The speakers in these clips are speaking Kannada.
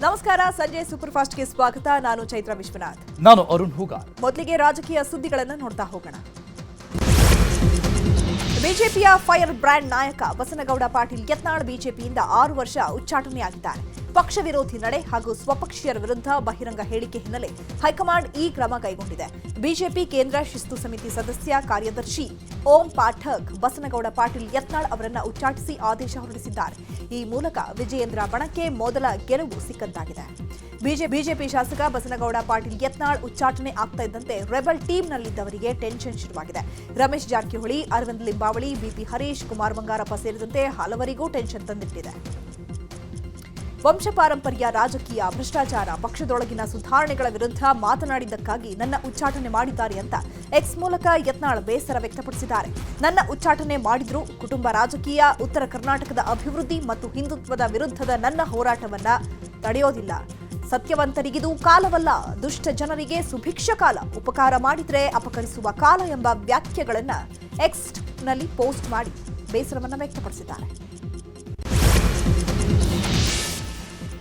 ನಮಸ್ಕಾರ, ಸಂಜೆ ಸೂಪರ್ ಫಾಸ್ಟ್ಗೆ ಸ್ವಾಗತ. ನಾನು ಚೈತ್ರ ವಿಶ್ವನಾಥ್. ನಾನು ಅರುಣ್ ಹೂಗಾರ್. ಮೊದಲಿಗೆ ರಾಜಕೀಯ ಸುದ್ದಿಗಳನ್ನು ನೋಡ್ತಾ ಹೋಗೋಣ. ಬಿಜೆಪಿಯ ಫೈರ್ ಬ್ರ್ಯಾಂಡ್ ನಾಯಕ ಬಸನಗೌಡ ಪಾಟೀಲ್ ಯತ್ನಾಳ್ ಬಿಜೆಪಿಯಿಂದ 6 ವರ್ಷ ಉಚ್ಚಾಟನೆಯಾಗಿದ್ದಾರೆ. ಪಕ್ಷ ವಿರೋಧಿ ನಡೆ ಹಾಗೂ ಸ್ವಪಕ್ಷೀಯರ ವಿರುದ್ಧ ಬಹಿರಂಗ ಹೇಳಿಕೆ ಹಿನ್ನೆಲೆ ಹೈಕಮಾಂಡ್ ಈ ಕ್ರಮ ಕೈಗೊಂಡಿದೆ. ಬಿಜೆಪಿ ಕೇಂದ್ರ ಶಿಸ್ತು ಸಮಿತಿ ಸದಸ್ಯ ಕಾರ್ಯದರ್ಶಿ ಓಂ ಪಾಠಕ್ ಬಸನಗೌಡ ಪಾಟೀಲ್ ಯತ್ನಾಳ್ ಅವರನ್ನು ಉಚ್ಚಾಟಿಸಿ ಆದೇಶ ಹೊರಡಿಸಿದ್ದಾರೆ. ಈ ಮೂಲಕ ವಿಜಯೇಂದ್ರ ಬಣಕ್ಕೆ ಮೊದಲ ಗೆಲುವು ಸಿಕ್ಕಂತಾಗಿದೆ. ಬಿಜೆಪಿ ಶಾಸಕ ಬಸನಗೌಡ ಪಾಟೀಲ್ ಯತ್ನಾಳ್ ಉಚ್ಚಾಟನೆ ಆಗ್ತಾ ಇದ್ದಂತೆ ರೆಬಲ್ ಟೀಮ್ನಲ್ಲಿದ್ದವರಿಗೆ ಟೆನ್ಷನ್ ಶುರುವಾಗಿದೆ. ರಮೇಶ್ ಜಾರಕಿಹೊಳಿ, ಅರವಿಂದ್ ಲಿಂಬಾವಳಿ, ಬಿಪಿ ಹರೀಶ್, ಕುಮಾರ್ ಬಂಗಾರಪ್ಪ ಸೇರಿದಂತೆ ಹಲವರಿಗೂ ಟೆನ್ಷನ್ ತಂದಿಟ್ಟಿದೆ. ವಂಶಪಾರಂಪರ್ಯ ರಾಜಕೀಯ ಭ್ರಷ್ಟಾಚಾರ, ಪಕ್ಷದೊಳಗಿನ ಸುಧಾರಣೆಗಳ ವಿರುದ್ಧ ಮಾತನಾಡಿದ್ದಕ್ಕಾಗಿ ನನ್ನ ಉಚ್ಚಾಟನೆ ಮಾಡಿದ್ದಾರೆ ಅಂತ ಎಕ್ಸ್ ಮೂಲಕ ಯತ್ನಾಳ್ ಬೇಸರ ವ್ಯಕ್ತಪಡಿಸಿದ್ದಾರೆ. ನನ್ನ ಉಚ್ಚಾಟನೆ ಮಾಡಿದ್ರು ಕುಟುಂಬ ರಾಜಕೀಯ, ಉತ್ತರ ಕರ್ನಾಟಕದ ಅಭಿವೃದ್ಧಿ ಮತ್ತು ಹಿಂದುತ್ವದ ವಿರುದ್ಧದ ನನ್ನ ಹೋರಾಟವನ್ನ ತಡೆಯೋದಿಲ್ಲ. ಸತ್ಯವಂತರಿಗಿದು ಕಾಲವಲ್ಲ, ದುಷ್ಟ ಜನರಿಗೆ ಸುಭಿಕ್ಷ ಕಾಲ, ಉಪಕಾರ ಮಾಡಿದ್ರೆ ಅಪಕರಿಸುವ ಕಾಲ ಎಂಬ ವ್ಯಾಖ್ಯೆಗಳನ್ನ ಎಕ್ಸ್ ನಲ್ಲಿ ಪೋಸ್ಟ್ ಮಾಡಿ ಬೇಸರವನ್ನ ವ್ಯಕ್ತಪಡಿಸಿದ್ದಾರೆ.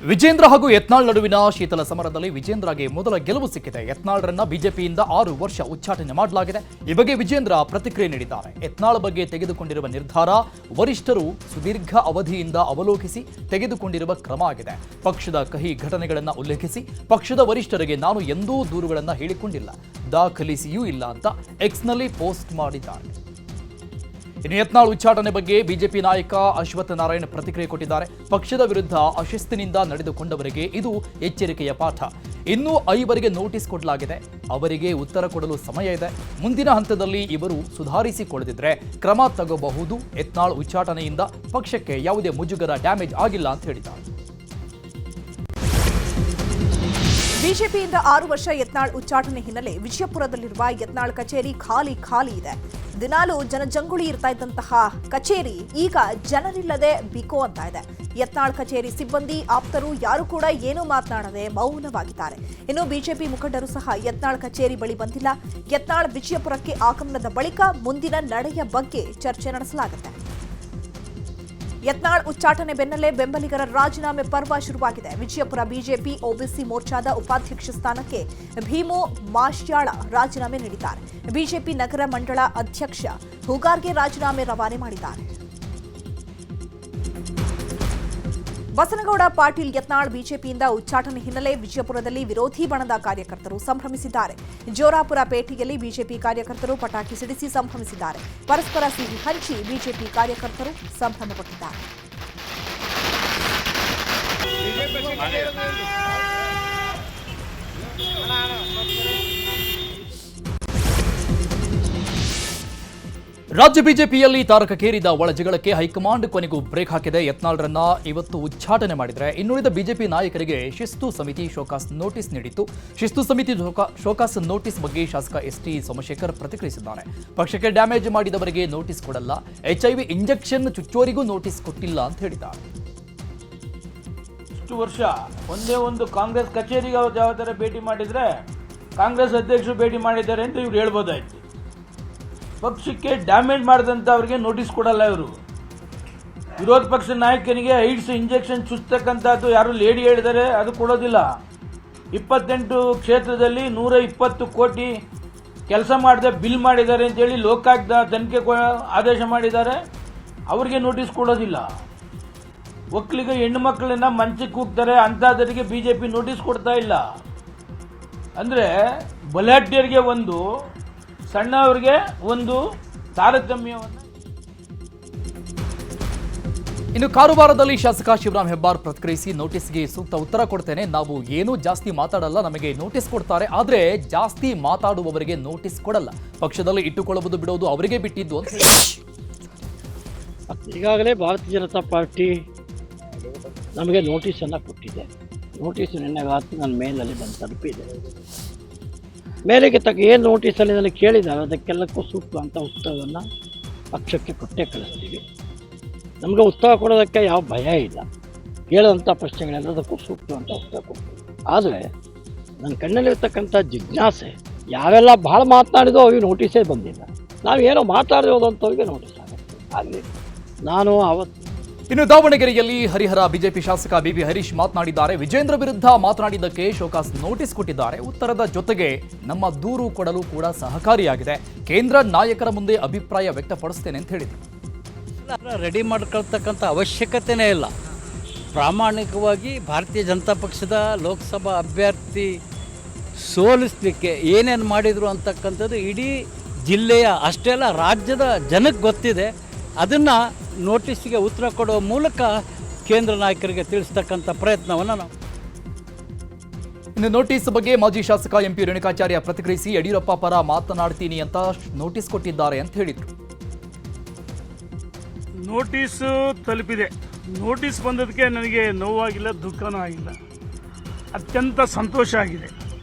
ವಿಜೇಂದ್ರ ಹಾಗೂ ಯತ್ನಾಳ್ ನಡುವಿನ ಶೀತಲ ಸಮರದಲ್ಲಿ ವಿಜೇಂದ್ರಗೆ ಮೊದಲ ಗೆಲುವು ಸಿಕ್ಕಿದೆ. ಯತ್ನಾಳ್ರನ್ನ ಬಿಜೆಪಿಯಿಂದ 6 ವರ್ಷ ಉಚ್ಚಾಟನೆ ಮಾಡಲಾಗಿದೆ. ಈ ಬಗ್ಗೆ ವಿಜೇಂದ್ರ ಪ್ರತಿಕ್ರಿಯೆ ನೀಡಿದ್ದಾರೆ. ಯತ್ನಾಳ್ ಬಗ್ಗೆ ತೆಗೆದುಕೊಂಡಿರುವ ನಿರ್ಧಾರ ವರಿಷ್ಠರು ಸುದೀರ್ಘ ಅವಧಿಯಿಂದ ಅವಲೋಕಿಸಿ ತೆಗೆದುಕೊಂಡಿರುವ ಕ್ರಮ ಆಗಿದೆ. ಪಕ್ಷದ ಕಹಿ ಘಟನೆಗಳನ್ನು ಉಲ್ಲೇಖಿಸಿ ಪಕ್ಷದ ವರಿಷ್ಠರಿಗೆ ನಾನು ಎಂದೂ ದೂರುಗಳನ್ನು ಹೇಳಿಕೊಂಡಿಲ್ಲ, ದಾಖಲಿಸಿಯೂ ಇಲ್ಲ ಅಂತ ಎಕ್ಸ್ನಲ್ಲಿ ಪೋಸ್ಟ್ ಮಾಡಿದ್ದಾರೆ. ಇನ್ನು ಯತ್ನಾಳ್ ಉಚ್ಚಾಟನೆ ಬಗ್ಗೆ ಬಿಜೆಪಿ ನಾಯಕ ಅಶ್ವಥ್ ನಾರಾಯಣ್ ಪ್ರತಿಕ್ರಿಯೆ ಕೊಟ್ಟಿದ್ದಾರೆ. ಪಕ್ಷದ ವಿರುದ್ಧ ಅಶಿಸ್ತಿನಿಂದ ನಡೆದುಕೊಂಡವರಿಗೆ ಇದು ಎಚ್ಚರಿಕೆಯ ಪಾಠ. ಇನ್ನೂ 5 ನೋಟಿಸ್ ಕೊಡಲಾಗಿದೆ. ಅವರಿಗೆ ಉತ್ತರ ಕೊಡಲು ಸಮಯ ಇದೆ. ಮುಂದಿನ ಹಂತದಲ್ಲಿ ಇವರು ಸುಧಾರಿಸಿಕೊಳ್ಳದಿದ್ರೆ ಕ್ರಮ ತಗೋಬಹುದು. ಯತ್ನಾಳ್ ಉಚ್ಚಾಟನೆಯಿಂದ ಪಕ್ಷಕ್ಕೆ ಯಾವುದೇ ಮುಜುಗರ, ಡ್ಯಾಮೇಜ್ ಆಗಿಲ್ಲ ಅಂತ ಹೇಳಿದ್ದಾರೆ. ಬಿಜೆಪಿಯಿಂದ 6 ವರ್ಷ ಯತ್ನಾಳ್ ಉಚ್ಚಾಟನೆ ಹಿನ್ನೆಲೆ ವಿಜಯಪುರದಲ್ಲಿರುವ ಯತ್ನಾಳ್ ಕಚೇರಿ ಖಾಲಿ ಇದೆ. ದಿನಾಲೂ ಜನಜಂಗುಳಿ ಇರ್ತಾ ಇದ್ದಂತಹ ಕಚೇರಿ ಈಗ ಜನರಿಲ್ಲದೆ ಬಿಕೋ ಅಂತ ಇದೆ. ಯತ್ನಾಳ್ ಕಚೇರಿ ಸಿಬ್ಬಂದಿ, ಆಪ್ತರು ಯಾರು ಕೂಡ ಏನೂ ಮಾತನಾಡದೆ ಮೌನವಾಗಿದ್ದಾರೆ. ಇನ್ನು ಬಿಜೆಪಿ ಮುಖಂಡರು ಸಹ ಯತ್ನಾಳ್ ಕಚೇರಿ ಬಳಿ ಬಂದಿಲ್ಲ. ಯತ್ನಾಳ್ ವಿಜಯಪುರಕ್ಕೆ ಆಗಮನದ ಬಳಿಕ ಮುಂದಿನ ನಡೆಯ ಬಗ್ಗೆ ಚರ್ಚೆ ನಡೆಸಲಾಗುತ್ತೆ. ಯತ್ನಾಳ್ ಉಚ್ಚಾಟನೆ ಬೆನ್ನಲ್ಲೇ ಬೆಂಬಲಿಗರ ರಾಜೀನಾಮೆ ಪರ್ವ ಶುರುವಾಗಿದೆ. ವಿಜಯಪುರ ಬಿಜೆಪಿ ಒಬಿಸಿ ಮೋರ್ಚಾದ ಉಪಾಧ್ಯಕ್ಷ ಸ್ಥಾನಕ್ಕೆ ಭೀಮು ಮಾಶ್ಯಾಳ ರಾಜೀನಾಮೆ ನೀಡಿದ್ದಾರೆ. ಬಿಜೆಪಿ ನಗರ ಮಂಡಳ ಅಧ್ಯಕ್ಷ ಹೂಗಾರ್ಗೆ ರಾಜೀನಾಮೆ ರವಾನೆ ಮಾಡಿದ್ದಾರೆ. ಬಸನಗೌಡ ಪಾಟೀಲ್ ಯತ್ನಾಳ್ ಬಿಜೆಪಿಯಿಂದ ಉಚ್ಚಾಟನೆ ಹಿನ್ನೆಲೆ ವಿಜಯಪುರದಲ್ಲಿ ವಿರೋಧಿ ಬಣದ ಕಾರ್ಯಕರ್ತರು ಸಂಭ್ರಮಿಸಿದ್ದಾರೆ. ಜೋರಾಪುರ ಪೇಟೆಯಲ್ಲಿ ಬಿಜೆಪಿ ಕಾರ್ಯಕರ್ತರು ಪಟಾಕಿ ಸಿಡಿಸಿ ಸಂಭ್ರಮಿಸಿದ್ದಾರೆ. ಪರಸ್ಪರ ಸಿಹಿ ಹಂಚಿ ಬಿಜೆಪಿ ಕಾರ್ಯಕರ್ತರು ಸಂಭ್ರಮಪಟ್ಟಿದ್ದಾರೆ. ರಾಜ್ಯ ಬಿಜೆಪಿಯಲ್ಲಿ ತಾರಕಕ್ಕೇರಿದ ಒಳಜಗಳಕ್ಕೆ ಹೈಕಮಾಂಡ್ ಕೊನೆಗೂ ಬ್ರೇಕ್ ಹಾಕಿದೆ. ಯತ್ನಾಳ್ರನ್ನ ಇವತ್ತು ಉಚ್ಚಾಟನೆ ಮಾಡಿದರೆ ಇನ್ನುಳಿದ ಬಿಜೆಪಿ ನಾಯಕರಿಗೆ ಶಿಸ್ತು ಸಮಿತಿ ಶೋಕಾಸ್ ನೋಟಿಸ್ ನೀಡಿತ್ತು. ಶಿಸ್ತು ಸಮಿತಿ ಶೋಕಾಸ್ ನೋಟಿಸ್ ಬಗ್ಗೆ ಶಾಸಕ ಎಸ್ಟಿ ಸೋಮಶೇಖರ್ ಪ್ರತಿಕ್ರಿಯಿಸಿದ್ದಾರೆ. ಪಕ್ಷಕ್ಕೆ ಡ್ಯಾಮೇಜ್ ಮಾಡಿದವರಿಗೆ ನೋಟಿಸ್ ಕೊಡಲ್ಲ, HIV ಇಂಜೆಕ್ಷನ್ ಚುಚ್ಚೋರಿಗೂ ನೋಟಿಸ್ ಕೊಟ್ಟಿಲ್ಲ ಅಂತ ಹೇಳಿದ್ದಾರೆ. ಇಷ್ಟು ವರ್ಷ ಒಂದೇ ಒಂದು ಕಾಂಗ್ರೆಸ್ ಕಚೇರಿಗೆ ಅವ್ರು ಯಾವ ಥರ ಭೇಟಿ ಮಾಡಿದರೆ ಕಾಂಗ್ರೆಸ್ ಅಧ್ಯಕ್ಷರು ಭೇಟಿ ಮಾಡಿದ್ದಾರೆ ಅಂತ ಇವ್ರು ಹೇಳ್ಬೋದಾಯ್ತು. ಪಕ್ಷಕ್ಕೆ ಡ್ಯಾಮೇಜ್ ಮಾಡಿದಂಥವ್ರಿಗೆ ನೋಟಿಸ್ ಕೊಡಲ್ಲ ಇವರು. ವಿರೋಧ ಪಕ್ಷ ನಾಯಕನಿಗೆ AIDS ಇಂಜೆಕ್ಷನ್ ಚುಚ್ಚತಕ್ಕಂಥದ್ದು ಯಾರು ಲೇಡಿ ಹೇಳಿದ್ದಾರೆ, ಅದು ಕೊಡೋದಿಲ್ಲ. 28 ಕ್ಷೇತ್ರದಲ್ಲಿ 120 ಕೋಟಿ ಕೆಲಸ ಮಾಡದೆ ಬಿಲ್ ಮಾಡಿದ್ದಾರೆ ಅಂತೇಳಿ ಲೋಕಾಯುಕ್ತ ತನಿಖೆ ಆದೇಶ ಮಾಡಿದ್ದಾರೆ. ಅವ್ರಿಗೆ ನೋಟಿಸ್ ಕೊಡೋದಿಲ್ಲ. ಒಕ್ಕಲಿಗ ಹೆಣ್ಣು ಮಕ್ಕಳನ್ನ ಮಂಚಕ್ಕೆ ಹೋಗ್ತಾರೆ ಅಂಥದ್ದರಿಗೆ BJP ನೋಟಿಸ್ ಕೊಡ್ತಾ ಇಲ್ಲ. ಅಂದರೆ ಬಲಾಢ್ಯರಿಗೆ ಒಂದು, ಸಣ್ಣವರಿಗೆ ಒಂದು ತಾರತಮ್ಯವನ್ನು. ಇನ್ನು ಕಾರವಾರದಲ್ಲಿ ಶಾಸಕ ಶಿವರಾಮ್ ಹೆಬ್ಬಾರ್ ಪ್ರತಿಕ್ರಿಯಿಸಿ ನೋಟಿಸ್ಗೆ ಸೂಕ್ತ ಉತ್ತರ ಕೊಡ್ತೇನೆ, ನಾವು ಏನೂ ಜಾಸ್ತಿ ಮಾತಾಡಲ್ಲ, ನಮಗೆ ನೋಟಿಸ್ ಕೊಡ್ತಾರೆ, ಆದರೆ ಜಾಸ್ತಿ ಮಾತಾಡುವವರಿಗೆ ನೋಟಿಸ್ ಕೊಡಲ್ಲ, ಪಕ್ಷದಲ್ಲಿ ಇಟ್ಟುಕೊಳ್ಳುವುದು ಬಿಡೋದು ಅವರಿಗೆ ಬಿಟ್ಟಿದ್ದು ಅಂತ ಹೇಳಿ. ಈಗಾಗಲೇ ಭಾರತೀಯ ಜನತಾ ಪಾರ್ಟಿ ನಮಗೆ ನೋಟಿಸನ್ನು ಕೊಟ್ಟಿದೆ. ನೋಟಿಸ್ ನಿನ್ನೆ ರಾತ್ರಿ ನನ್ನ ಮೇಲಲ್ಲಿ ಬಂದು ತಲುಪಿದೆ. ಮೇಲೆಗೆ ಏನು ನೋಟಿಸಲ್ಲಿ ನನಗೆ ಕೇಳಿದ್ದಾರೆ ಅದಕ್ಕೆಲ್ಲಕ್ಕೂ ಸೂಕ್ತವಂಥ ಉತ್ತರವನ್ನು ಪಕ್ಷಕ್ಕೆ ಕೊಟ್ಟೇ ಕಳಿಸ್ತೀವಿ. ನಮಗೆ ಉತ್ತರ ಕೊಡೋದಕ್ಕೆ ಯಾವ ಭಯ ಇಲ್ಲ. ಕೇಳೋಂಥ ಪ್ರಶ್ನೆಗಳೆಲ್ಲದಕ್ಕೂ ಸೂಕ್ತವಂಥ ಉತ್ತರ ಕೊಡ್ತೀವಿ. ಆದರೆ ನನ್ನ ಕಣ್ಣಲ್ಲಿರ್ತಕ್ಕಂಥ ಜಿಜ್ಞಾಸೆ, ಯಾರೆಲ್ಲ ಭಾಳ ಮಾತನಾಡಿದೋ ಅವ್ರಿಗೆ ನೋಟಿಸೇ ಬಂದಿಲ್ಲ. ನಾವು ಏನೋ ಮಾತಾಡಿರೋದಂಥವ್ರಿಗೆ ನೋಟಿಸ್ ಆಗುತ್ತೆ. ಆಗಲಿ ನಾನು ಅವತ್ತು ಇನ್ನು ದಾವಣಗೆರೆಯಲ್ಲಿ ಹರಿಹರ ಬಿಜೆಪಿ ಶಾಸಕ ಬಿಬಿ ಹರೀಶ್ ಮಾತನಾಡಿದ್ದಾರೆ. ವಿಜೇಂದ್ರ ವಿರುದ್ಧ ಮಾತನಾಡಿದ್ದಕ್ಕೆ ಶೋಕಾಸ್ ನೋಟಿಸ್ ಕೊಟ್ಟಿದ್ದಾರೆ. ಉತ್ತರದ ಜೊತೆಗೆ ನಮ್ಮ ದೂರು ಕೊಡಲು ಕೂಡ ಸಹಕಾರಿಯಾಗಿದೆ. ಕೇಂದ್ರ ನಾಯಕರ ಮುಂದೆ ಅಭಿಪ್ರಾಯ ವ್ಯಕ್ತಪಡಿಸ್ತೇನೆ ಅಂತ ಹೇಳಿದರು. ರೆಡಿ ಮಾಡ್ಕೊಳ್ತಕ್ಕಂಥ ಅವಶ್ಯಕತೆಯೇ ಇಲ್ಲ. ಪ್ರಾಮಾಣಿಕವಾಗಿ ಭಾರತೀಯ ಜನತಾ ಪಕ್ಷದ ಲೋಕಸಭಾ ಅಭ್ಯರ್ಥಿ ಸೋಲಿಸಲಿಕ್ಕೆ ಏನೇನು ಮಾಡಿದರು ಅಂತಕ್ಕಂಥದ್ದು ಇಡೀ ಜಿಲ್ಲೆಯ ಅಷ್ಟೇ ಅಲ್ಲ ರಾಜ್ಯದ ಜನಕ್ಕೆ ಗೊತ್ತಿದೆ. ಅದನ್ನು ನೋಟಿಸ್ಗೆ ಉತ್ತರ ಕೊಡುವ ಮೂಲಕ ಕೇಂದ್ರ ನಾಯಕರಿಗೆ ತಿಳಿಸ್ತಕ್ಕಂಥ ಪ್ರಯತ್ನವನ್ನು ನಾವು. ಇನ್ನು ನೋಟಿಸ್ ಬಗ್ಗೆ ಮಾಜಿ ಶಾಸಕ ಎಂಪಿ ರೇಣುಕಾಚಾರ್ಯ ಪ್ರತಿಕ್ರಿಯಿಸಿ ಯಡಿಯೂರಪ್ಪ ಪರ ಮಾತನಾಡ್ತೀನಿ ಅಂತ ನೋಟಿಸ್ ಕೊಟ್ಟಿದ್ದಾರೆ ಅಂತ ಹೇಳಿದರು. ನೋಟಿಸು ತಲುಪಿದೆ. ನೋಟಿಸ್ ಬಂದದಕ್ಕೆ ನನಗೆ ನೋವಾಗಿಲ್ಲ, ದುಃಖನೂ ಆಗಿಲ್ಲ, ಅತ್ಯಂತ ಸಂತೋಷ ಆಗಿದೆ.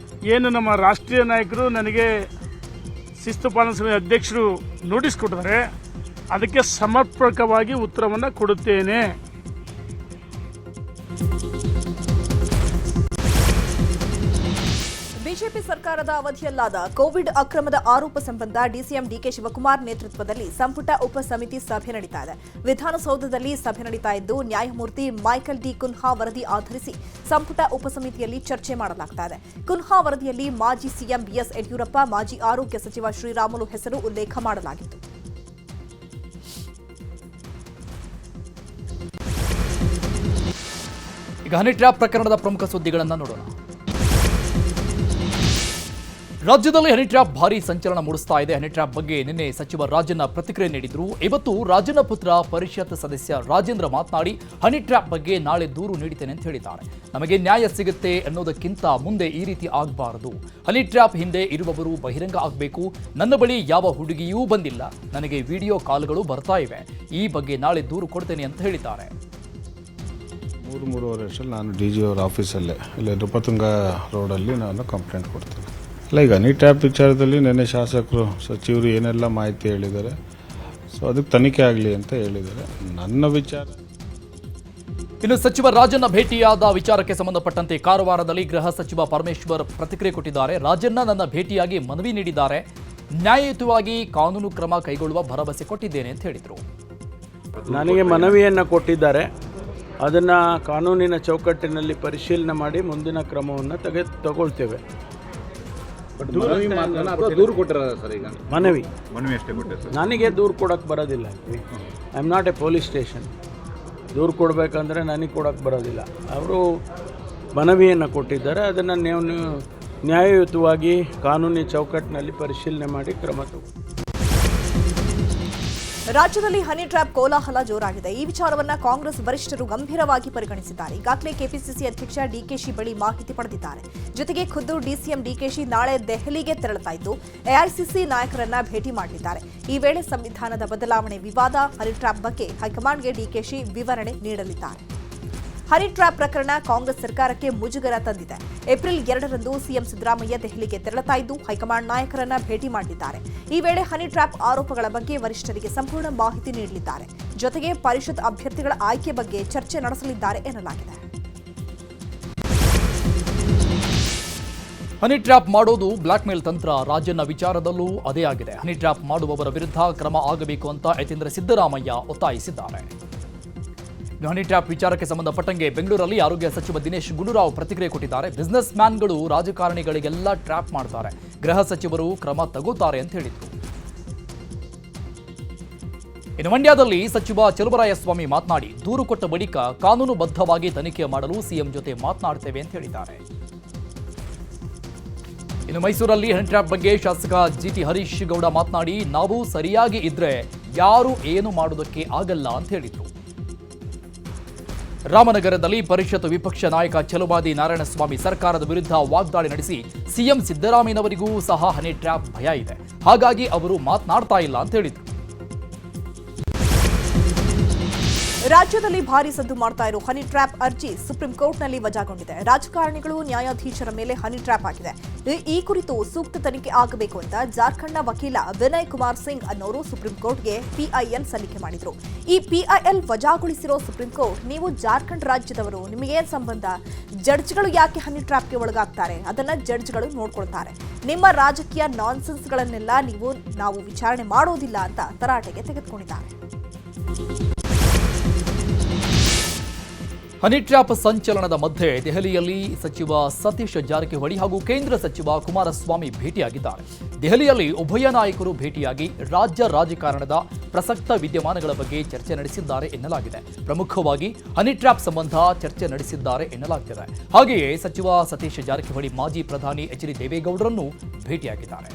ಏನು ನಮ್ಮ ರಾಷ್ಟ್ರೀಯ ನಾಯಕರು ನನಗೆ ಶಿಸ್ತು ಪಾಲನಾ ಸಮಿತಿ ಅಧ್ಯಕ್ಷರು ನೋಟಿಸ್ ಕೊಟ್ಟಿದ್ದಾರೆ, ಅದಕ್ಕೆ ಸಮರ್ಪಕವಾಗಿ ಉತ್ತರವನ್ನು ಕೊಡುತ್ತೇನೆ. ಬಿಜೆಪಿ ಸರ್ಕಾರದ ಅವಧಿಯಲ್ಲಾದ ಕೋವಿಡ್ ಅಕ್ರಮದ ಆರೋಪ ಸಂಬಂಧ ಡಿಸಿಎಂ ಡಿಕೆ ಶಿವಕುಮಾರ್ ನೇತೃತ್ವದಲ್ಲಿ ಸಂಪುಟ ಉಪಸಮಿತಿ ಸಭೆ ನಡೀತಾ ಇದೆ. ವಿಧಾನಸೌಧದಲ್ಲಿ ಸಭೆ ನಡೀತಾ ಇದ್ದು ನ್ಯಾಯಮೂರ್ತಿ ಮೈಕಲ್ ಡಿ ಕುನ್ಹಾ ವರದಿ ಆಧರಿಸಿ ಸಂಪುಟ ಉಪಸಮಿತಿಯಲ್ಲಿ ಚರ್ಚೆ ಮಾಡಲಾಗ್ತಾ ಇದೆ. ಕುನ್ಹಾ ವರದಿಯಲ್ಲಿ ಮಾಜಿ ಸಿಎಂ ಬಿಎಸ್ ಯಡಿಯೂರಪ್ಪ, ಮಾಜಿ ಆರೋಗ್ಯ ಸಚಿವ ಶ್ರೀರಾಮುಲು ಹೆಸರು ಉಲ್ಲೇಖ ಮಾಡಲಾಗಿತ್ತು. ಈಗ ಹನಿ ಟ್ರ್ಯಾಪ್ ಪ್ರಕರಣದ ಪ್ರಮುಖ ಸುದ್ದಿಗಳನ್ನು ನೋಡೋಣ. ರಾಜ್ಯದಲ್ಲಿ ಹನಿ ಟ್ರ್ಯಾಪ್ ಭಾರಿ ಸಂಚಲನ ಮೂಡಿಸ್ತಾ ಇದೆ. ಹನಿ ಟ್ರ್ಯಾಪ್ ಬಗ್ಗೆ ನಿನ್ನೆ ಸಚಿವ ರಾಜಣ್ಣ ಪ್ರತಿಕ್ರಿಯೆ ನೀಡಿದ್ರು. ಇವತ್ತು ರಾಜಣ್ಣ ಪುತ್ರ ಪರಿಷತ್ ಸದಸ್ಯ ರಾಜೇಂದ್ರ ಮಾತನಾಡಿ ಹನಿ ಟ್ರ್ಯಾಪ್ ಬಗ್ಗೆ ನಾಳೆ ದೂರು ನೀಡುತ್ತೇನೆ ಅಂತ ಹೇಳಿದ್ದಾರೆ. ನಮಗೆ ನ್ಯಾಯ ಸಿಗುತ್ತೆ ಅನ್ನೋದಕ್ಕಿಂತ ಮುಂದೆ ಈ ರೀತಿ ಆಗಬಾರದು. ಹನಿ ಟ್ರ್ಯಾಪ್ ಹಿಂದೆ ಇರುವವರು ಬಹಿರಂಗ ಆಗಬೇಕು. ನನ್ನ ಬಳಿ ಯಾವ ಹುಡುಗಿಯೂ ಬಂದಿಲ್ಲ, ನನಗೆ ವಿಡಿಯೋ ಕಾಲ್ಗಳು ಬರ್ತಾ ಇವೆ. ಈ ಬಗ್ಗೆ ನಾಳೆ ದೂರು ಕೊಡ್ತೇನೆ ಅಂತ ಹೇಳಿದ್ದಾರೆ. 3-3.5 ವರ್ಷದಲ್ಲಿ ನಾನು ಡಿ ಜಿ ಅವರ ಆಫೀಸಲ್ಲೇ ಇಲ್ಲಿ ನೃಪತುಂಗ ರೋಡಲ್ಲಿ ನಾನು ಕಂಪ್ಲೇಂಟ್ ಕೊಡ್ತೀನಿ. ಇಲ್ಲ, ಈಗ ಹನಿ ಟ್ಯಾಪ್ ವಿಚಾರದಲ್ಲಿ ನಿನ್ನೆ ಶಾಸಕರು ಸಚಿವರು ಏನೆಲ್ಲ ಮಾಹಿತಿ ಹೇಳಿದ್ದಾರೆ, ಸೊ ಅದಕ್ಕೆ ತನಿಖೆ ಆಗಲಿ ಅಂತ ಹೇಳಿದ್ದಾರೆ. ನನ್ನ ವಿಚಾರ. ಇನ್ನು ಸಚಿವ ರಾಜಣ್ಣ ಭೇಟಿಯಾದ ವಿಚಾರಕ್ಕೆ ಸಂಬಂಧಪಟ್ಟಂತೆ ಕಾರವಾರದಲ್ಲಿ ಗೃಹ ಸಚಿವ ಪರಮೇಶ್ವರ್ ಪ್ರತಿಕ್ರಿಯೆ ಕೊಟ್ಟಿದ್ದಾರೆ. ರಾಜಣ್ಣ ನನ್ನ ಭೇಟಿಯಾಗಿ ಮನವಿ ನೀಡಿದ್ದಾರೆ. ನ್ಯಾಯಯುತವಾಗಿ ಕಾನೂನು ಕ್ರಮ ಕೈಗೊಳ್ಳುವ ಭರವಸೆ ಕೊಟ್ಟಿದ್ದೇನೆ ಅಂತ ಹೇಳಿದರು. ನನಗೆ ಮನವಿಯನ್ನು ಕೊಟ್ಟಿದ್ದಾರೆ. ಅದನ್ನು ಕಾನೂನಿನ ಚೌಕಟ್ಟಿನಲ್ಲಿ ಪರಿಶೀಲನೆ ಮಾಡಿ ಮುಂದಿನ ಕ್ರಮವನ್ನು ತಗೊಳ್ತೇವೆ. ಮನವಿ ಅಷ್ಟೇ ಕೊಟ್ಟರೆ ನನಗೆ ದೂರು ಕೊಡೋಕ್ಕೆ ಬರೋದಿಲ್ಲ. I am not A police station. ದೂರು ಕೊಡಬೇಕಂದ್ರೆ ನನಗೆ ಕೊಡೋಕ್ಕೆ ಬರೋದಿಲ್ಲ. ಅವರು ಮನವಿಯನ್ನು ಕೊಟ್ಟಿದ್ದಾರೆ. ಅದನ್ನು ನೀವು ನ್ಯಾಯಯುತವಾಗಿ ಕಾನೂನಿನ ಚೌಕಟ್ಟಿನಲ್ಲಿ ಪರಿಶೀಲನೆ ಮಾಡಿ ಕ್ರಮ ತಗೊಳ್ಳಿ. ರಾಜ್ಯದಲ್ಲಿ ಹನಿ ಟ್ರ್ಯಾಪ್ ಕೋಲಾಹಲ ಜೋರಾಗಿದೆ. ಈ ವಿಚಾರವನ್ನ ಕಾಂಗ್ರೆಸ್ ವರಿಷ್ಠರು ಗಂಭೀರವಾಗಿ ಪರಿಗಣಿಸಿದ್ದಾರೆ. ಈಗಾಗಲೇ ಕೆಪಿಸಿಸಿ ಅಧ್ಯಕ್ಷ ಡಿಕೆಶಿ ಬಳಿ ಮಾಹಿತಿ ಪಡೆದಿದ್ದಾರೆ. ಜೊತೆಗೆ ಖುದ್ದು ಡಿಸಿಎಂ ಡಿಕೆಶಿ ನಾಳೆ ದೆಹಲಿಗೆ ತೆರಳುತ್ತಾ ಇದ್ದು ಎಐಸಿಸಿ ನಾಯಕರನ್ನ ಭೇಟಿ ಮಾಡಲಿದ್ದಾರೆ. ಈ ವೇಳೆ ಸಂವಿಧಾನದ ಬದಲಾವಣೆ ವಿವಾದ, ಹನಿ ಟ್ರ್ಯಾಪ್ ಬಗ್ಗೆ ಹೈಕಮಾಂಡ್ಗೆ ಡಿಕೆಶಿ ವಿವರಣೆ ನೀಡಲಿದ್ದಾರೆ. ಹನಿ ಟ್ರ್ಯಾಪ್ ಪ್ರಕರಣ ಕಾಂಗ್ರೆಸ್ ಸರ್ಕಾರಕ್ಕೆ ಮುಜುಗರ ತಂದಿದೆ. ಏಪ್ರಿಲ್ 2ರಂದು ಸಿಎಂ ಸಿದ್ದರಾಮಯ್ಯ ದೆಹಲಿಗೆ ತೆರಳುತ್ತಾ ಇದ್ದು ಹೈಕಮಾಂಡ್ ನಾಯಕರನ್ನ ಭೇಟಿ ಮಾಡಲಿದ್ದಾರೆ. ಈ ವೇಳೆ ಹನಿ ಟ್ರ್ಯಾಪ್ ಆರೋಪಗಳ ಬಗ್ಗೆ ವರಿಷ್ಠರಿಗೆ ಸಂಪೂರ್ಣ ಮಾಹಿತಿ ನೀಡಲಿದ್ದಾರೆ. ಜೊತೆಗೆ ಪರಿಷತ್ ಅಭ್ಯರ್ಥಿಗಳ ಆಯ್ಕೆ ಬಗ್ಗೆ ಚರ್ಚೆ ನಡೆಸಲಿದ್ದಾರೆ ಎನ್ನಲಾಗಿದೆ. ಹನಿ ಟ್ರ್ಯಾಪ್ ಮಾಡೋದು ಬ್ಲಾಕ್ ಮೇಲ್ ತಂತ್ರ. ರಾಜಣ್ಣ ವಿಚಾರದಲ್ಲೂ ಅದೇ ಆಗಿದೆ. ಹನಿ ಟ್ರ್ಯಾಪ್ ಮಾಡುವವರ ವಿರುದ್ಧ ಕ್ರಮ ಆಗಬೇಕು ಅಂತ ಯತೀಂದ್ರ ಸಿದ್ದರಾಮಯ್ಯ ಒತ್ತಾಯಿಸಿದ್ದಾರೆ. ಹನಿ ಟ್ರ್ಯಾಪ್ ವಿಚಾರಕ್ಕೆ ಸಂಬಂಧಪಟ್ಟಂಗೆ ಬೆಂಗಳೂರಲ್ಲಿ ಆರೋಗ್ಯ ಸಚಿವ ದಿನೇಶ್ ಗುಂಡೂರಾವ್ ಪ್ರತಿಕ್ರಿಯೆ ಕೊಟ್ಟಿದ್ದಾರೆ. ಬಿಸಿನೆಸ್ ಮ್ಯಾನ್ಗಳು ರಾಜಕಾರಣಿಗಳಿಗೆಲ್ಲ ಟ್ರ್ಯಾಪ್ ಮಾಡ್ತಾರೆ, ಗೃಹ ಸಚಿವರು ಕ್ರಮ ತಗೋತಾರೆ ಅಂತ ಹೇಳಿದರು. ಇನ್ನು ಮಂಡ್ಯದಲ್ಲಿ ಸಚಿವ ಚಲುವರಾಯಸ್ವಾಮಿ ಮಾತನಾಡಿ ದೂರು ಕೊಟ್ಟ ಬಳಿಕ ಕಾನೂನುಬದ್ಧವಾಗಿ ತನಿಖೆ ಮಾಡಲು ಸಿಎಂ ಜೊತೆ ಮಾತನಾಡ್ತೇವೆ ಅಂತ ಹೇಳಿದ್ದಾರೆ. ಇನ್ನು ಮೈಸೂರಲ್ಲಿ ಹನಿ ಟ್ರ್ಯಾಪ್ ಬಗ್ಗೆ ಶಾಸಕ ಜಿಟಿ ಹರೀಶ್ ಗೌಡ ಮಾತನಾಡಿ ನಾವು ಸರಿಯಾಗಿ ಇದ್ರೆ ಯಾರು ಏನು ಮಾಡೋದಕ್ಕೆ ಆಗಲ್ಲ ಅಂತ ಹೇಳಿದರು. ರಾಮನಗರದಲ್ಲಿ ಪರಿಷತ್ ವಿಪಕ್ಷ ನಾಯಕ ಛಲವಾದಿ ನಾರಾಯಣಸ್ವಾಮಿ ಸರ್ಕಾರದ ವಿರುದ್ಧ ವಾಗ್ದಾಳಿ ನಡೆಸಿ ಸಿಎಂ ಸಿದ್ದರಾಮಯ್ಯನವರಿಗೂ ಸಹ ಹನಿ ಟ್ರ್ಯಾಪ್ ಭಯ ಇದೆ, ಹಾಗಾಗಿ ಅವರು ಮಾತನಾಡ್ತಾ ಇಲ್ಲ ಅಂತ ಹೇಳಿದರು. ರಾಜ್ಯದಲ್ಲಿ ಭಾರಿ ಸದ್ದು ಮಾಡ್ತಾ ಇರೋ ಹನಿ ಟ್ರ್ಯಾಪ್ ಅರ್ಜಿ ಸುಪ್ರೀಂ ಕೋರ್ಟ್ನಲ್ಲಿ ವಜಾಗೊಂಡಿದೆ. ರಾಜಕಾರಣಿಗಳು ನ್ಯಾಯಾಧೀಶರ ಮೇಲೆ ಹನಿ ಟ್ರ್ಯಾಪ್ ಆಗಿದೆ. ಈ ಕುರಿತು ಸೂಕ್ತ ತನಿಖೆ ಆಗಬೇಕು ಅಂತ ಜಾರ್ಖಂಡ್ನ ವಕೀಲ ವಿನಯ್ ಕುಮಾರ್ ಸಿಂಗ್ ಅನ್ನೋರು ಸುಪ್ರೀಂ ಕೋರ್ಟ್ಗೆ ಪಿಐಎಲ್ ಸಲ್ಲಿಕೆ ಮಾಡಿದ್ರು. ಈ ಪಿಐಎಲ್ ವಜಾಗೊಳಿಸಿರೋ ಸುಪ್ರೀಂ ಕೋರ್ಟ್, ನೀವು ಜಾರ್ಖಂಡ್ ರಾಜ್ಯದವರು, ನಿಮಗೇನ್ ಸಂಬಂಧ? ಜಡ್ಜ್ಗಳು ಯಾಕೆ ಹನಿ ಟ್ರ್ಯಾಪ್ಗೆ ಒಳಗಾಗ್ತಾರೆ? ಅದನ್ನ ಜಡ್ಜ್ಗಳು ನೋಡ್ಕೊಳ್ತಾರೆ. ನಿಮ್ಮ ರಾಜಕೀಯ ನಾನ್ಸೆನ್ಸ್ಗಳನ್ನೆಲ್ಲ ನಾವು ವಿಚಾರಣೆ ಮಾಡೋದಿಲ್ಲ ಅಂತ ತರಾಟೆಗೆ ತೆಗೆದುಕೊಂಡಿದ್ದಾರೆ. ಹನಿ ಟ್ರ್ಯಾಪ್ ಸಂಚಲನದ ಮಧ್ಯೆ ದೆಹಲಿಯಲ್ಲಿ ಸಚಿವ ಸತೀಶ್ ಜಾರಕಿಹೊಳಿ ಹಾಗೂ ಕೇಂದ್ರ ಸಚಿವ ಕುಮಾರಸ್ವಾಮಿ ಭೇಟಿಯಾಗಿದ್ದಾರೆ. ದೆಹಲಿಯಲ್ಲಿ ಉಭಯ ನಾಯಕರು ಭೇಟಿಯಾಗಿ ರಾಜ್ಯ ರಾಜಕಾರಣದ ಪ್ರಸಕ್ತ ವಿದ್ಯಮಾನಗಳ ಬಗ್ಗೆ ಚರ್ಚೆ ನಡೆಸಿದ್ದಾರೆ ಎನ್ನಲಾಗಿದೆ. ಪ್ರಮುಖವಾಗಿ ಹನಿ ಟ್ರ್ಯಾಪ್ ಸಂಬಂಧ ಚರ್ಚೆ ನಡೆಸಿದ್ದಾರೆ ಎನ್ನಲಾಗುತ್ತಿದೆ. ಹಾಗೆಯೇ ಸಚಿವ ಸತೀಶ್ ಜಾರಕಿಹೊಳಿ ಮಾಜಿ ಪ್ರಧಾನಿ ಎಚ್.ಡಿ. ದೇವೇಗೌಡರನ್ನು ಭೇಟಿಯಾಗಿದ್ದಾರೆ.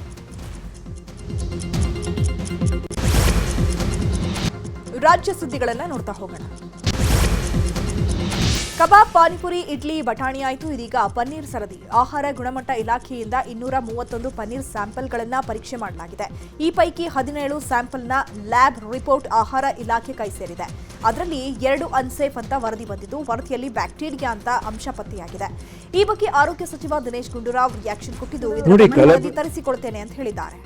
ರಾಜ್ಯ ಸುದ್ದಿಗಳನ್ನ ನೋಡ್ತಾ ಹೋಗೋಣ. ಕಬಾಬ್, ಪಾನಿಪುರಿ, ಇಡ್ಲಿ, ಬಟಾಣಿ ಆಯಿತು. ಇದೀಗ ಪನ್ನೀರ್ ಸರದಿ. ಆಹಾರ ಗುಣಮಟ್ಟ ಇಲಾಖೆಯಿಂದ 231 ಪನ್ನೀರ್ ಸ್ಯಾಂಪಲ್ಗಳನ್ನು ಪರೀಕ್ಷೆ ಮಾಡಲಾಗಿದೆ. ಈ ಪೈಕಿ 17 ಸ್ಯಾಂಪಲ್ನ ಲ್ಯಾಬ್ ರಿಪೋರ್ಟ್ ಆಹಾರ ಇಲಾಖೆ ಕೈ ಸೇರಿದೆ. ಅದರಲ್ಲಿ 2 ಅನ್ಸೇಫ್ ಅಂತ ವರದಿ ಬಂದಿದ್ದು, ವರದಿಯಲ್ಲಿ ಬ್ಯಾಕ್ಟೀರಿಯಾ ಅಂತ ಅಂಶ ಪತ್ತೆಯಾಗಿದೆ. ಈ ಬಗ್ಗೆ ಆರೋಗ್ಯ ಸಚಿವ ದಿನೇಶ್ ಗುಂಡೂರಾವ್ ರಿಯಾಕ್ಷನ್ ಕೊಟ್ಟಿದ್ದು, ಇದರ ವರದಿ ತರಿಸಿಕೊಳ್ತೇನೆ ಅಂತ ಹೇಳಿದ್ದಾರೆ.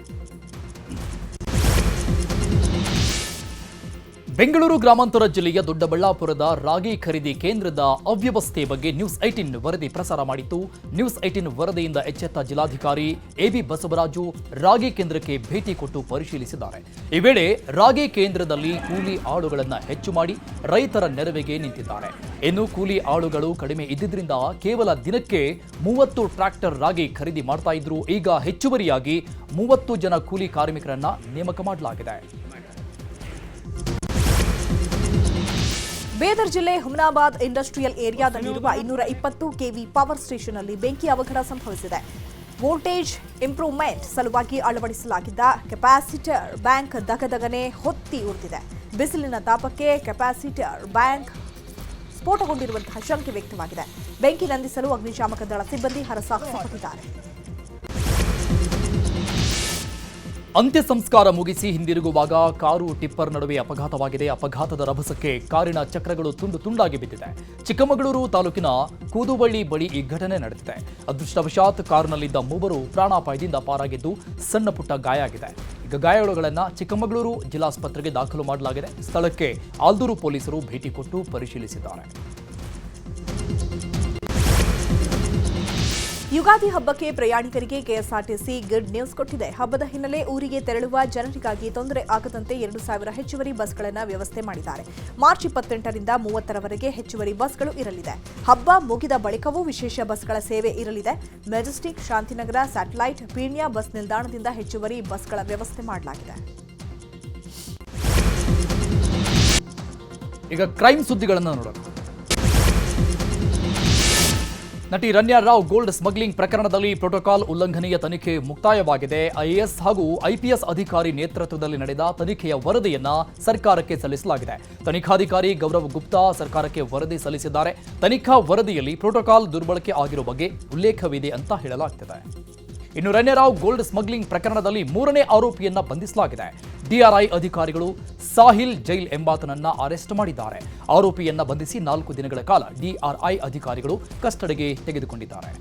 ಬೆಂಗಳೂರು ಗ್ರಾಮಾಂತರ ಜಿಲ್ಲೆಯ ದೊಡ್ಡಬಳ್ಳಾಪುರದ ರಾಗಿ ಖರೀದಿ ಕೇಂದ್ರದ ಅವ್ಯವಸ್ಥೆ ಬಗ್ಗೆ ನ್ಯೂಸ್ 18 ವರದಿ ಪ್ರಸಾರ ಮಾಡಿತ್ತು. ನ್ಯೂಸ್ 18 ವರದಿಯಿಂದ ಎಚ್ಚೆತ್ತ ಜಿಲ್ಲಾಧಿಕಾರಿ ಎಬಿ ಬಸವರಾಜು ರಾಗಿ ಕೇಂದ್ರಕ್ಕೆ ಭೇಟಿ ಕೊಟ್ಟು ಪರಿಶೀಲಿಸಿದ್ದಾರೆ. ಈ ವೇಳೆ ರಾಗಿ ಕೇಂದ್ರದಲ್ಲಿ ಕೂಲಿ ಆಳುಗಳನ್ನು ಹೆಚ್ಚು ಮಾಡಿ ರೈತರ ನೆರವಿಗೆ ನಿಂತಿದ್ದಾರೆ. ಇನ್ನು ಕೂಲಿ ಆಳುಗಳು ಕಡಿಮೆ ಇದ್ದಿದ್ರಿಂದ ಕೇವಲ ದಿನಕ್ಕೆ 30 ಟ್ರ್ಯಾಕ್ಟರ್ ರಾಗಿ ಖರೀದಿ ಮಾಡ್ತಾ ಇದ್ರು. ಈಗ ಹೆಚ್ಚುವರಿಯಾಗಿ 30 ಜನ ಕೂಲಿ ಕಾರ್ಮಿಕರನ್ನ ನೇಮಕ ಮಾಡಲಾಗಿದೆ. ಬೀದರ್ ಜಿಲ್ಲೆ ಹುಮನಾಬಾದ್ ಇಂಡಸ್ಟ್ರಿಯಲ್ ಏರಿಯಾದಲ್ಲಿರುವ 220 ಕೆವಿ ಪವರ್ ಸ್ಟೇಷನ್ ಅಲ್ಲಿ ಬೆಂಕಿ ಅವಘಡ ಸಂಭವಿಸಿದೆ. ವೋಲ್ಟೇಜ್ ಇಂಪ್ರೂವ್ಮೆಂಟ್ ಸಲುವಾಗಿ ಅಳವಡಿಸಲಾಗಿದ್ದ ಕೆಪಾಸಿಟರ್ ಬ್ಯಾಂಕ್ ದಗದಗನೆ ಹೊತ್ತಿ ಉರಿದಿದೆ. ಬಿಸಿಲಿನ ತಾಪಕ್ಕೆ ಕೆಪಾಸಿಟರ್ ಬ್ಯಾಂಕ್ ಸ್ಫೋಟಗೊಂಡಿರುವಂತಹ ಶಂಕೆ ವ್ಯಕ್ತವಾಗಿದೆ. ಬೆಂಕಿ ನಂದಿಸಲು ಅಗ್ನಿಶಾಮಕ ದಳ ಸಿಬ್ಬಂದಿ ಹರಸಾಹಸ ಪಟ್ಟಿದ್ದಾರೆ. ಅಂತ್ಯ ಸಂಸ್ಕಾರ ಮುಗಿಸಿ ಹಿಂದಿರುಗುವಾಗ ಕಾರು ಟಿಪ್ಪರ್ ನಡುವೆ ಅಪಘಾತವಾಗಿದೆ. ಅಪಘಾತದ ರಭಸಕ್ಕೆ ಕಾರಿನ ಚಕ್ರಗಳು ತುಂಡು ತುಂಡಾಗಿ ಬಿದ್ದಿದೆ. ಚಿಕ್ಕಮಗಳೂರು ತಾಲೂಕಿನ ಕೂದುವಳ್ಳಿ ಬಳಿ ಈ ಘಟನೆ ನಡೆದಿದೆ. ಅದೃಷ್ಟವಶಾತ್ ಕಾರಿನಲ್ಲಿದ್ದ 3 ಪ್ರಾಣಾಪಾಯದಿಂದ ಪಾರಾಗಿದ್ದು ಸಣ್ಣ ಪುಟ್ಟ ಗಾಯ ಆಗಿದೆ. ಈಗ ಗಾಯಾಳುಗಳನ್ನು ಚಿಕ್ಕಮಗಳೂರು ಜಿಲ್ಲಾಸ್ಪತ್ರೆಗೆ ದಾಖಲು ಮಾಡಲಾಗಿದೆ. ಸ್ಥಳಕ್ಕೆ ಆಲ್ದೂರು ಪೊಲೀಸರು ಭೇಟಿ ಕೊಟ್ಟು ಪರಿಶೀಲಿಸಿದ್ದಾರೆ. ಯುಗಾದಿ ಹಬ್ಬಕ್ಕೆ ಪ್ರಯಾಣಿಕರಿಗೆ ಕೆಎಸ್ಆರ್ಟಿಸಿ ಗುಡ್ ನ್ಯೂಸ್ ಕೊಟ್ಟಿದೆ. ಹಬ್ಬದ ಹಿನ್ನೆಲೆ ಊರಿಗೆ ತೆರಳುವ ಜನರಿಗಾಗಿ ತೊಂದರೆ ಆಗದಂತೆ 2,000 ಹೆಚ್ಚುವರಿ ಬಸ್ಗಳನ್ನು ವ್ಯವಸ್ಥೆ ಮಾಡಿದ್ದಾರೆ. ಮಾರ್ಚ್ 28ರಿಂದ 30ರವರೆಗೆ ಹೆಚ್ಚುವರಿ ಬಸ್ಗಳು ಇರಲಿದೆ. ಹಬ್ಬ ಮುಗಿದ ಬಳಿಕವೂ ವಿಶೇಷ ಬಸ್ಗಳ ಸೇವೆ ಇರಲಿದೆ. Majestic, Shantinagar, satellite, Peenya bus ನಿಲ್ದಾಣದಿಂದ ಹೆಚ್ಚುವರಿ ಬಸ್ಗಳ ವ್ಯವಸ್ಥೆ ಮಾಡಲಾಗಿದೆ. ಈಗ ಕ್ರೈಮ್ ಸುದ್ದಿಗಳನ್ನು ನೋಡೋಣ. ನಟಿ ರನ್ಯಾ ರಾವ್ ಗೋಲ್ಡ್ ಸ್ಮಗ್ಲಿಂಗ್ ಪ್ರಕರಣದಲ್ಲಿ ಪ್ರೋಟೋಕಾಲ್ ಉಲ್ಲಂಘನೆಯ ತನಿಖೆ ಮುಕ್ತಾಯವಾಗಿದೆ. ಐಎಎಸ್ ಹಾಗೂ ಐಪಿಎಸ್ ಅಧಿಕಾರಿ ನೇತೃತ್ವದಲ್ಲಿ ನಡೆದ ತನಿಖೆಯ ವರದಿಯನ್ನ ಸರ್ಕಾರಕ್ಕೆ ಸಲ್ಲಿಸಲಾಗಿದೆ. ತನಿಖಾಧಿಕಾರಿ ಗೌರವ್ ಗುಪ್ತಾ ಸರ್ಕಾರಕ್ಕೆ ವರದಿ ಸಲ್ಲಿಸಿದ್ದಾರೆ. ತನಿಖಾ ವರದಿಯಲ್ಲಿ ಪ್ರೋಟೋಕಾಲ್ ದುರ್ಬಳಕೆ ಆಗಿರುವ ಬಗ್ಗೆ ಉಲ್ಲೇಖವಿದೆ ಅಂತ ಹೇಳಲಾಗ್ತಿದೆ. ಇನ್ನು ರನ್ಯಾ ರಾವ್ ಗೋಲ್ಡ್ ಸ್ಮಗ್ಲಿಂಗ್ ಪ್ರಕರಣದಲ್ಲಿ 3ನೇ ಆರೋಪಿಯನ್ನ ಬಂಧಿಸಲಾಗಿದೆ. ಡಿಆರ್ಐ ಅಧಿಕಾರಿಗಳು ಸಾಹಿಲ್ ಜೈಲ್ ಎಂಬಾತನನ್ನ ಅರೆಸ್ಟ್ ಮಾಡಿದ್ದಾರೆ. ಆರೋಪಿಯನ್ನ ಬಂಧಿಸಿ 4 ದಿನಗಳ ಕಾಲ ಡಿಆರ್ಐ ಅಧಿಕಾರಿಗಳು ಕಸ್ಟಡಿಗೆ ತೆಗೆದುಕೊಂಡಿದ್ದಾರೆ.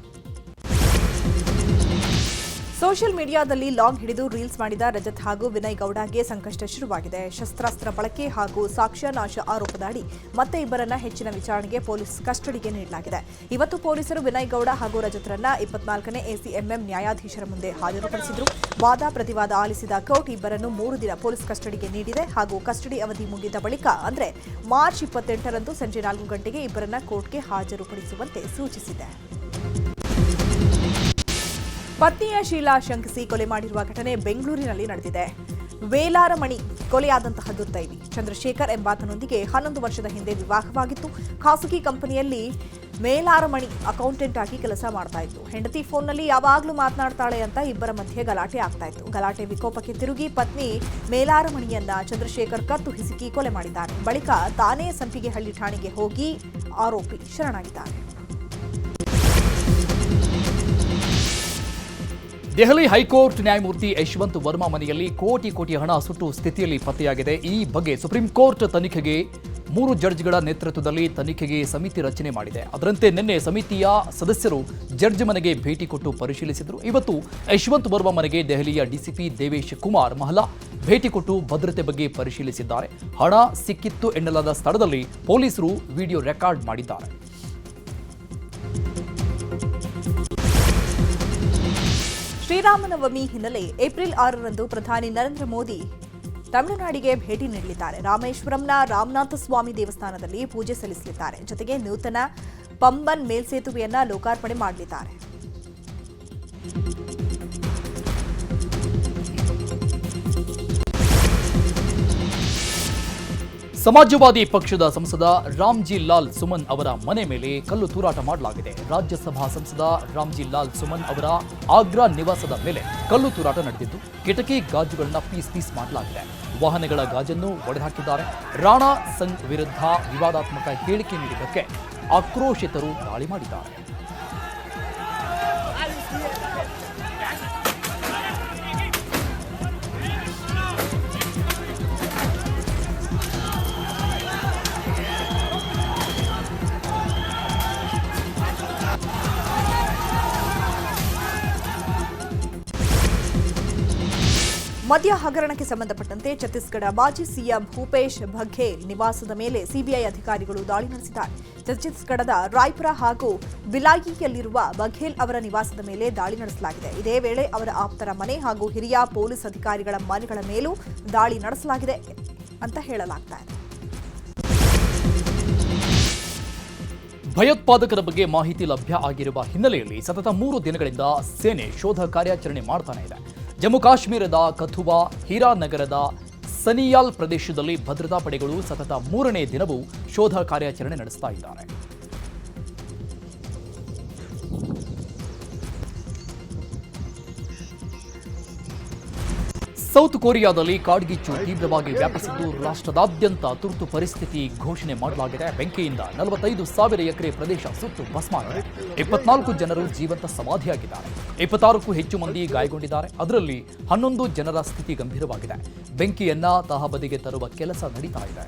ಸೋಷಿಯಲ್ ಮೀಡಿಯಾದಲ್ಲಿ ಲಾಂಗ್ ಹಿಡಿದು ರೀಲ್ಸ್ ಮಾಡಿದ ರಜತ್ ಹಾಗೂ ವಿನಯ್ ಗೌಡಗೆ ಸಂಕಷ್ಟ ಶುರುವಾಗಿದೆ. ಶಸ್ತ್ರಾಸ್ತ್ರ ಬಳಕೆ ಹಾಗೂ ಸಾಕ್ಷ್ಯ ನಾಶ ಆರೋಪದ ಅಡಿ ಮತ್ತೆ ಇಬ್ಬರನ್ನ ಹೆಚ್ಚಿನ ವಿಚಾರಣೆಗೆ ಪೊಲೀಸ್ ಕಸ್ಟಡಿಗೆ ನೀಡಲಾಗಿದೆ. ಇವತ್ತು ಪೊಲೀಸರು ವಿನಯ್ ಗೌಡ ಹಾಗೂ ರಜತ್ರನ್ನ 24ನೇ ಎಸಿಎಂಎಂ ನ್ಯಾಯಾಧೀಶರ ಮುಂದೆ ಹಾಜರುಪಡಿಸಿದ್ರು. ವಾದ ಪ್ರತಿವಾದ ಆಲಿಸಿದ ಕೋರ್ಟ್ ಇಬ್ಬರನ್ನು 3 ದಿನ ಪೊಲೀಸ್ ಕಸ್ಟಡಿಗೆ ನೀಡಿದೆ ಹಾಗೂ ಕಸ್ಟಡಿ ಅವಧಿ ಮುಗಿದ ಬಳಿಕ ಅಂದರೆ ಮಾರ್ಚ್ 28ರಂದು ಸಂಜೆ 4 ಗಂಟೆಗೆ ಇಬ್ಬರನ್ನ ಕೋರ್ಟ್ಗೆ ಹಾಜರುಪಡಿಸುವಂತೆ ಸೂಚಿಸಿದೆ. ಪತ್ನಿಯ ಶೀಲಾ ಶಂಕಿಸಿ ಕೊಲೆ ಮಾಡಿರುವ ಘಟನೆ ಬೆಂಗಳೂರಿನಲ್ಲಿ ನಡೆದಿದೆ. ವೇಲಾರಮಣಿ ಕೊಲೆಯಾದಂತಹ ದುರ್ದೈವಿ ಚಂದ್ರಶೇಖರ್ ಎಂಬಾತನೊಂದಿಗೆ 11 ವರ್ಷದ ಹಿಂದೆ ವಿವಾಹವಾಗಿತ್ತು. ಖಾಸಗಿ ಕಂಪನಿಯಲ್ಲಿ ಮೇಲಾರಮಣಿ ಅಕೌಂಟೆಂಟ್ ಆಗಿ ಕೆಲಸ ಮಾಡ್ತಾ ಇತ್ತು. ಹೆಂಡತಿ ಫೋನ್ನಲ್ಲಿ ಯಾವಾಗಲೂ ಮಾತನಾಡ್ತಾಳೆ ಅಂತ ಇಬ್ಬರ ಮಧ್ಯೆ ಗಲಾಟೆ ಆಗ್ತಾ ಇತ್ತು. ಗಲಾಟೆ ವಿಕೋಪಕ್ಕೆ ತಿರುಗಿ ಪತ್ನಿ ಮೇಲಾರಮಣಿಯನ್ನ ಚಂದ್ರಶೇಖರ್ ಕತ್ತು ಹಿಸುಕಿ ಕೊಲೆ ಮಾಡಿದ್ದಾನೆ. ಬಳಿಕ ತಾನೇ ಸಂಪಿಗೆಹಳ್ಳಿ ಠಾಣೆಗೆ ಹೋಗಿ ಆರೋಪಿ ಶರಣಾಗಿದ್ದಾನೆ. ದೆಹಲಿ ಹೈಕೋರ್ಟ್ ನ್ಯಾಯಮೂರ್ತಿ ಯಶವಂತ್ ವರ್ಮಾ ಮನೆಯಲ್ಲಿ ಕೋಟಿ ಹಣ ಸುಟ್ಟು ಸ್ಥಿತಿಯಲ್ಲಿ ಪತ್ತೆಯಾಗಿದೆ. ಈ ಬಗ್ಗೆ ಸುಪ್ರೀಂ ಕೋರ್ಟ್ ತನಿಖೆಗೆ 3 ಜಡ್ಜ್ಗಳ ನೇತೃತ್ವದಲ್ಲಿ ತನಿಖೆಗೆ ಸಮಿತಿ ರಚನೆ ಮಾಡಿದೆ. ಅದರಂತೆ ನಿನ್ನೆ ಸಮಿತಿಯ ಸದಸ್ಯರು ಜಡ್ಜ್ ಮನೆಗೆ ಭೇಟಿ ಕೊಟ್ಟು ಪರಿಶೀಲಿಸಿದರು. ಇವತ್ತು ಯಶವಂತ್ ವರ್ಮಾ ಮನೆಗೆ ದೆಹಲಿಯ ಡಿಸಿಪಿ ದೇವೇಶ್ ಕುಮಾರ್ ಮಹಲಾ ಭೇಟಿ ಕೊಟ್ಟು ಭದ್ರತೆ ಬಗ್ಗೆ ಪರಿಶೀಲಿಸಿದ್ದಾರೆ. ಹಣ ಸಿಕ್ಕಿತ್ತು ಎನ್ನಲಾದ ಸ್ಥಳದಲ್ಲಿ ಪೊಲೀಸರು ವಿಡಿಯೋ ರೆಕಾರ್ಡ್ ಮಾಡಿದ್ದಾರೆ. ಶ್ರೀರಾಮನವಮಿ ಹಿನ್ನೆಲೆ ಏಪ್ರಿಲ್ 6ರಂದು ಪ್ರಧಾನಿ ನರೇಂದ್ರ ಮೋದಿ ತಮಿಳುನಾಡಿಗೆ ಭೇಟಿ ನೀಡಲಿದ್ದಾರೆ. ರಾಮೇಶ್ವರಂನ ರಾಮನಾಥ ಸ್ವಾಮಿ ದೇವಸ್ಥಾನದಲ್ಲಿ ಪೂಜೆ ಸಲ್ಲಿಸಲಿದ್ದಾರೆ. ಜೊತೆಗೆ ನೂತನ ಪಂಬನ್ ಮೇಲ್ಸೇತುವೆಯನ್ನ ಲೋಕಾರ್ಪಣೆ ಮಾಡಲಿದ್ದಾರೆ. ಸಮಾಜವಾದಿ ಪಕ್ಷದ ಸಂಸದ ರಾಮ್ಜಿ ಲಾಲ್ ಸುಮನ್ ಅವರ ಮನೆ ಮೇಲೆ ಕಲ್ಲು ತೂರಾಟ ಮಾಡಲಾಗಿದೆ. ರಾಜ್ಯಸಭಾ ಸಂಸದ ರಾಮ್ಜಿ ಲಾಲ್ ಸುಮನ್ ಅವರ ಆಗ್ರಾ ನಿವಾಸದ ಮೇಲೆ ಕಲ್ಲು ತೂರಾಟ ನಡೆದಿದ್ದು, ಕಿಟಕಿ ಗಾಜುಗಳನ್ನ ಪೀಸ್ ಮಾಡಲಾಗಿದೆ. ವಾಹನಗಳ ಗಾಜನ್ನು ಒಡೆದುಹಾಕಿದ್ದಾರೆ. ರಾಣಾ ಸಂಘ್ ವಿರುದ್ಧ ವಿವಾದಾತ್ಮಕ ಹೇಳಿಕೆ ನೀಡಿದ್ದಕ್ಕೆ ಆಕ್ರೋಶಿತರು ದಾಳಿ ಮಾಡಿದ್ದಾರೆ. ಮದ್ಯ ಹಗರಣಕ್ಕೆ ಸಂಬಂಧಪಟ್ಟಂತೆ ಛತ್ತೀಸ್ಗಢ ಮಾಜಿ ಸಿಎಂ ಭೂಪೇಶ್ ಬಘೇಲ್ ನಿವಾಸದ ಮೇಲೆ ಸಿಬಿಐ ಅಧಿಕಾರಿಗಳು ದಾಳಿ ನಡೆಸಿದ್ದಾರೆ. ಛತ್ತೀಸ್ಗಢದ ರಾಯ್ಪುರ ಹಾಗೂ ಬಿಲಾಯಿಯಲ್ಲಿರುವ ಬಘೇಲ್ ಅವರ ನಿವಾಸದ ಮೇಲೆ ದಾಳಿ ನಡೆಸಲಾಗಿದೆ. ಇದೇ ವೇಳೆ ಅವರ ಆಪ್ತರ ಮನೆ ಹಾಗೂ ಹಿರಿಯ ಪೊಲೀಸ್ ಅಧಿಕಾರಿಗಳ ಮನೆಗಳ ಮೇಲೂ ದಾಳಿ ನಡೆಸಲಾಗಿದೆ ಅಂತ ಹೇಳಲಾಗ್ತಾ ಇದೆ. ಭಯೋತ್ಪಾದಕರ ಬಗ್ಗೆ ಮಾಹಿತಿ ಲಭ್ಯ ಆಗಿರುವ ಹಿನ್ನೆಲೆಯಲ್ಲಿ ಸತತ 3 ದಿನಗಳಿಂದ ಸೇನೆ ಶೋಧ ಕಾರ್ಯಾಚರಣೆ ಮಾಡ್ತಾನೆ ಇದೆ. ಜಮ್ಮು ಕಾಶ್ಮೀರದ ಕಥುವಾ, ಹೀರಾನಗರದ ಸನಿಯಾಲ್ ಪ್ರದೇಶದಲ್ಲಿ ಭದ್ರತಾ ಪಡೆಗಳು ಸತತ 3ನೇ ದಿನವೂ ಶೋಧ ಕಾರ್ಯಾಚರಣೆ ನಡೆಸ್ತಾ ಇದ್ದಾರೆ. ಸೌತ್ ಕೊರಿಯಾದಲ್ಲಿ ಕಾಡ್ಗಿಚ್ಚು ತೀವ್ರವಾಗಿ ವ್ಯಾಪಿಸಿದ್ದು, ರಾಷ್ಟ್ರದಾದ್ಯಂತ ತುರ್ತು ಪರಿಸ್ಥಿತಿ ಘೋಷಣೆ ಮಾಡಲಾಗಿದೆ. ಬೆಂಕಿಯಿಂದ 45,000 ಎಕರೆ ಪ್ರದೇಶ ಸುಟ್ಟು ಭಸ್ಮಾಗಿದೆ. 24 ಜನರು ಜೀವಂತ ಸಮಾಧಿಯಾಗಿದ್ದಾರೆ. 26ಕ್ಕೂ ಹೆಚ್ಚು ಮಂದಿ ಗಾಯಗೊಂಡಿದ್ದಾರೆ. ಅದರಲ್ಲಿ 11 ಜನರ ಸ್ಥಿತಿ ಗಂಭೀರವಾಗಿದೆ. ಬೆಂಕಿಯನ್ನ ತಹಬದಿಗೆ ತರುವ ಕೆಲಸ ನಡೀತಾ ಇದೆ.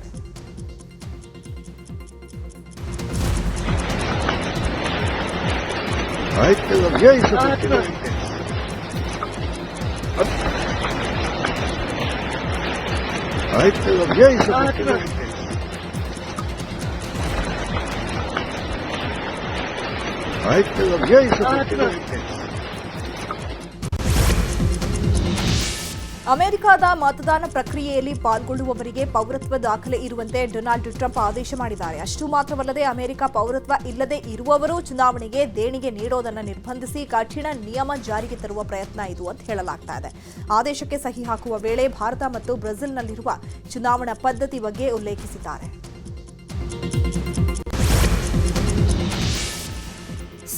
ಅಮೆರಿಕದ ಮತದಾನ ಪ್ರಕ್ರಿಯೆಯಲ್ಲಿ ಪಾಲ್ಗೊಳ್ಳುವವರಿಗೆ ಪೌರತ್ವ ದಾಖಲೆ ಇರುವಂತೆ ಡೊನಾಲ್ಡ್ ಟ್ರಂಪ್ ಆದೇಶ ಮಾಡಿದ್ದಾರೆ. ಅಷ್ಟು ಮಾತ್ರವಲ್ಲದೆ ಅಮೆರಿಕ ಪೌರತ್ವ ಇಲ್ಲದೆ ಇರುವವರು ಚುನಾವಣೆಗೆ ದೇಣಿಗೆ ನೀಡೋದನ್ನು ನಿರ್ಬಂಧಿಸಿ ಕಠಿಣ ನಿಯಮ ಜಾರಿಗೆ ತರುವ ಪ್ರಯತ್ನ ಇದು ಅಂತ ಹೇಳಲಾಗ್ತಾ ಇದೆ. ಆದೇಶಕ್ಕೆ ಸಹಿ ಹಾಕುವ ವೇಳೆ ಭಾರತ ಮತ್ತು ಬ್ರೆಜಿಲ್ನಲ್ಲಿರುವ ಚುನಾವಣಾ ಪದ್ಧತಿ ಬಗ್ಗೆ ಉಲ್ಲೇಖಿಸಿದ್ದಾರೆ.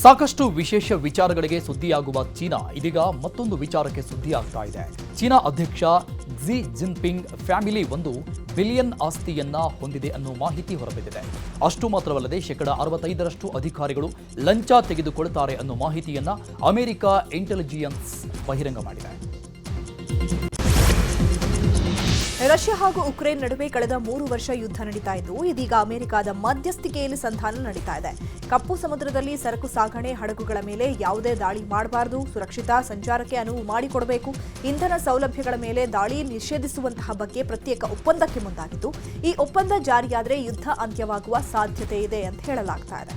ಸಾಕಷ್ಟು ವಿಶೇಷ ವಿಚಾರಗಳಿಗೆ ಸುದ್ದಿಯಾಗುವ ಚೀನಾ ಇದೀಗ ಮತ್ತೊಂದು ವಿಚಾರಕ್ಕೆ ಸುದ್ದಿಯಾಗ್ತಾ ಇದೆ. ಚೀನಾ ಅಧ್ಯಕ್ಷ ಕ್ಸಿ ಜಿನ್ಪಿಂಗ್ ಫ್ಯಾಮಿಲಿ $1 ಬಿಲಿಯನ್ ಆಸ್ತಿಯನ್ನ ಹೊಂದಿದೆ ಅನ್ನೋ ಮಾಹಿತಿ ಹೊರಬಿದ್ದಿದೆ. ಅಷ್ಟು ಮಾತ್ರವಲ್ಲದೆ 65% ಅಧಿಕಾರಿಗಳು ಲಂಚ ತೆಗೆದುಕೊಳ್ತಾರೆ ಅನ್ನೋ ಮಾಹಿತಿಯನ್ನ ಅಮೆರಿಕ ಇಂಟೆಲಿಜೆನ್ಸ್ ಬಹಿರಂಗ ಮಾಡಿದೆ. ರಷ್ಯಾ ಹಾಗೂ ಉಕ್ರೇನ್ ನಡುವೆ ಕಳೆದ 3 ವರ್ಷ ಯುದ್ಧ ನಡೀತಾ ಇದ್ದು, ಇದೀಗ ಅಮೆರಿಕದ ಮಧ್ಯಸ್ಥಿಕೆಯಲ್ಲಿ ಸಂಧಾನ ನಡೀತಾ ಇದೆ. ಕಪ್ಪು ಸಮುದ್ರದಲ್ಲಿ ಸರಕು ಸಾಗಣೆ ಹಡಗುಗಳ ಮೇಲೆ ಯಾವುದೇ ದಾಳಿ ಮಾಡಬಾರದು, ಸುರಕ್ಷಿತ ಸಂಚಾರಕ್ಕೆ ಅನುವು ಮಾಡಿಕೊಡಬೇಕು, ಇಂಧನ ಸೌಲಭ್ಯಗಳ ಮೇಲೆ ದಾಳಿ ನಿಷೇಧಿಸುವಂತಹ ಬಗ್ಗೆ ಪ್ರತ್ಯೇಕ ಒಪ್ಪಂದಕ್ಕೆ ಮುಂದಾಗಿದ್ದು, ಈ ಒಪ್ಪಂದ ಜಾರಿಯಾದರೆ ಯುದ್ಧ ಅಂತ್ಯವಾಗುವ ಸಾಧ್ಯತೆ ಇದೆ ಅಂತ ಹೇಳಲಾಗ್ತಾ ಇದೆ.